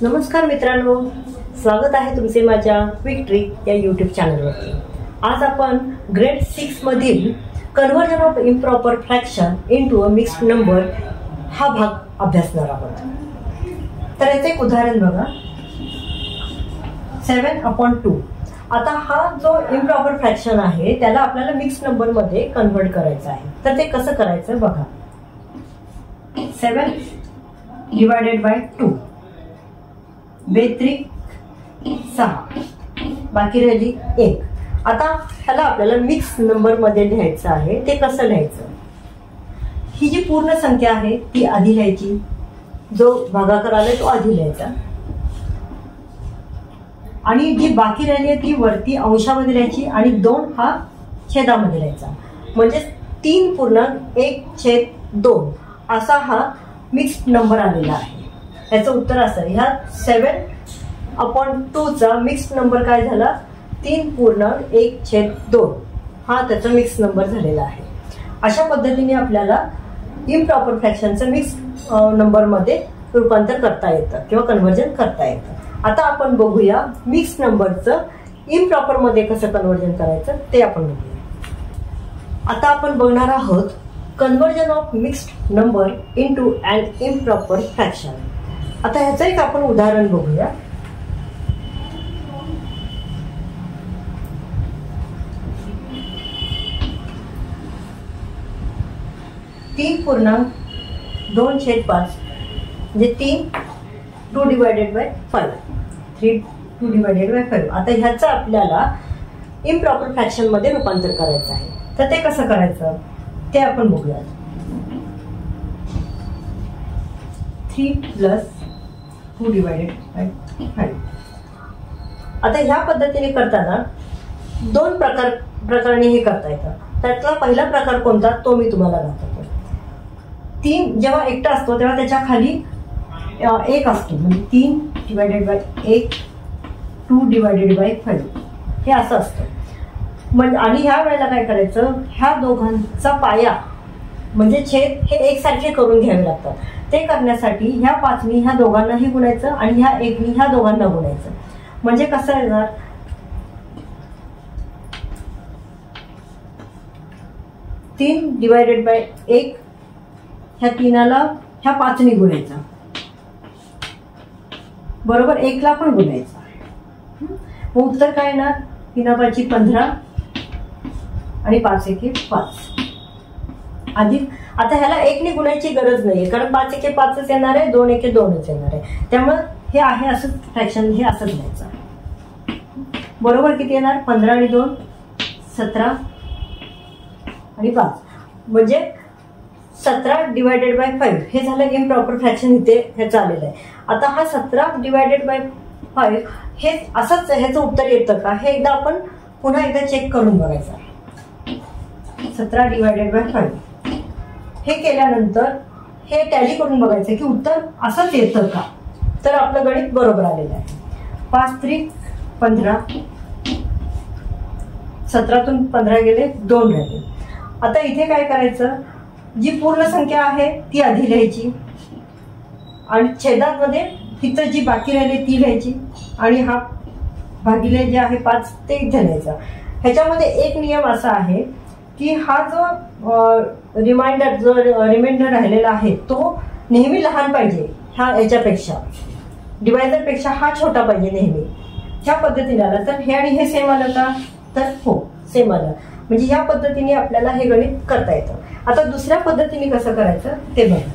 नमस्कार मित्रांनो, स्वागत आहे तुमचे माझ्या क्विक ट्रिक या यूट्यूब चॅनलवरती। आज आपण ग्रेड 6 मधील conversion of improper fraction into a mixed number हा भाग अभ्यासणार आहोत। तर याचे एक उदाहरण बघा, 7/2। आता हा जो इम्प्रॉपर फ्रॅक्शन आहे त्याला आपल्याला मिक्स्ड नंबर मध्ये कन्वर्ट करायचा आहे। तर ते कसं करायचं बघा, 7/2 बेत्रिक 6 बाकी राहिली 1। आता ह्याला आपल्याला मिक्स नंबर मध्ये लिहायचं आहे। ते कसं लिहायचं, ही जी पूर्ण संख्या आहे ती आधी लिहायची, जो भागाकार आलाय तो आधी लिहायचा, आणि जी बाकी राहिली आहे ती वरती अंशामध्ये लिहायची आणि 2 हा छेदामध्ये लिहायचा। म्हणजे 3.1/2 असा हा मिक्स्ड नंबर आलेला आहे। याचं उत्तर असं, ह्या 7/2 चा मिक्स्ड नंबर काय झाला, 3.1/2 हा त्याचा मिक्स नंबर झालेला आहे। अशा पद्धतीने आपल्याला इम्प्रॉपर फ्रॅक्शनचं मिक्स नंबर मध्ये रूपांतर करता येतं किंवा कन्वर्जन करता येतं। आता आपण बघूया मिक्स नंबरचं इम्प्रॉपर मध्ये कसं कन्वर्जन करायचं ते आपण बघूया। आता आपण बघणार आहोत conversion of mixed number into an improper fraction. आता ह्याचं एक आपण उदाहरण बघूया। तीन 3.2/5 म्हणजे 3 2/5 2/5। आता ह्याचं आपल्याला इम्प्रॉपर फ्रॅक्शन मध्ये रूपांतर करायचं आहे। तर ते कसं करायचं ते आपण बघूया। 3 + 2/5। आता ह्या पद्धतीने करताना दोन प्रकाराने हे करता येतं। त्यातला पहिला प्रकार कोणता तो मी तुम्हाला दाखवतो। 3 जेव्हा एकटा असतो तेव्हा त्याच्या खाली 1 असतो, म्हणजे 3/1 2/5 हे असं असतं। म्हणजे आणि ह्या वेळेला काय करायचं, ह्या दोघांचा पाया म्हणजे छेद हे एकसारखे करून घ्यावे लागतात। ते करण्यासाठी ह्या 5नी ह्या दोघांनाही गुणायचं आणि ह्या 1नी ह्या दोघांना गुणायचं। म्हणजे कसं येणार, 3/1 ह्या 3ला ह्या 5नी गुणायचं, बरोबर 1ला पण गुणायचं। मग उत्तर काय येणार, 3×5 = 15 आणि 5×1 = 5 अधिक। आता ह्याला 1नी गुणायची गरज नाहीये, कारण 5×1 = 5च येणार आहे, 2×1 = 2च येणार आहे। त्यामुळे हे आहे असं फ्रॅक्शन, हे असं लिहायचं, बरोबर किती येणार, 15 आणि 2 17 आणि 5 म्हणजे 17/5 हे झालं इम्प्रॉपर फ्रॅक्शन। इथे ह्याचं आलेलं आहे। आता हा 17/5 हे असंच ह्याचं उत्तर येतं का हे एकदा आपण पुन्हा एकदा चेक करून बघायचं। 17/5 हे केल्यानंतर हे टॅली करून बघायचं की उत्तर असंच येतं का, तर आपलं गणित बरोबर आलेलं आहे। 5×3 = 15, 17तून 15 गेले 2 राहिले। आता इथे काय करायचं, जी पूर्ण संख्या आहे ती आधी लिहायची आणि छेदामध्ये तिथं जी बाकी राहिली ती लिहायची आणि हा भागिले जे आहे 5 ते इथे लिहायचं। ह्याच्यामध्ये एक नियम असा आहे की हा जो रिमाइंडर राहिलेला आहे तो नेहमी लहान पाहिजे, ह्या याच्यापेक्षा डिवायझर पेक्षा हा छोटा पाहिजे नेहमी। ह्या पद्धतीने आला तर हे आणि हे सेम आलं का, तर हो सेम आलं। म्हणजे ह्या पद्धतीने आपल्याला हे गणित करता येतं। आता दुसऱ्या पद्धतीने कसं करायचं ते बघा।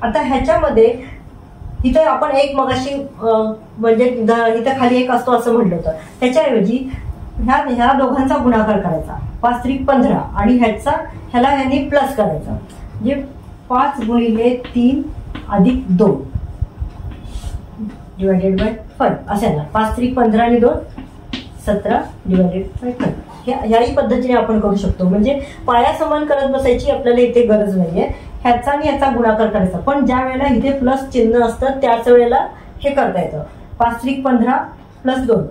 आता ह्याच्यामध्ये इथं आपण एक मगाशी म्हणजे इथं खाली 1 असतो असं म्हटलं होतं, त्याच्याऐवजी ह्या दोघांचा गुणाकार करायचा, 5×3 = 15 आणि ह्याला ह्यानी प्लस करायचा, म्हणजे 5×3 + 2 /5 असे येणार। 5×3 = 15 आणि 2 17/5 ह्याही पद्धतीने आपण करू शकतो। म्हणजे पाया समान करत बसायची आपल्याला इथे गरज नाहीये, ह्याचा आणि याचा गुणाकार करायचा। पण ज्या वेळेला इथे प्लस चिन्ह असतं त्याच वेळेला हे करता येतं। 5×3 = 15 + 2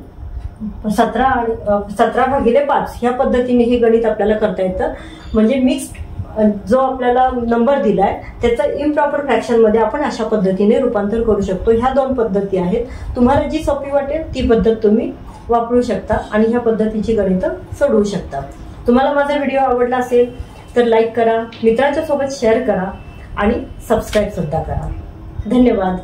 17 आणि 17/5 ह्या पद्धतीने हे गणित आपल्याला करता येतं। म्हणजे मिक्स्ड जो आपल्याला नंबर दिलाय त्याचं इम्प्रॉपर फ्रॅक्शन मध्ये आपण अशा पद्धतीने रूपांतर करू शकतो। ह्या 2 पद्धती आहेत, तुम्हाला जी सोपी वाटेल ती पद्धत तुम्ही वापरू शकता आणि ह्या पद्धतीची गणितं सोडवू शकता। तुम्हाला माझा व्हिडिओ आवडला असेल तर लाईक करा, मित्रांच्या सोबत शेअर करा आणि सबस्क्राईब सुद्धा करा। धन्यवाद।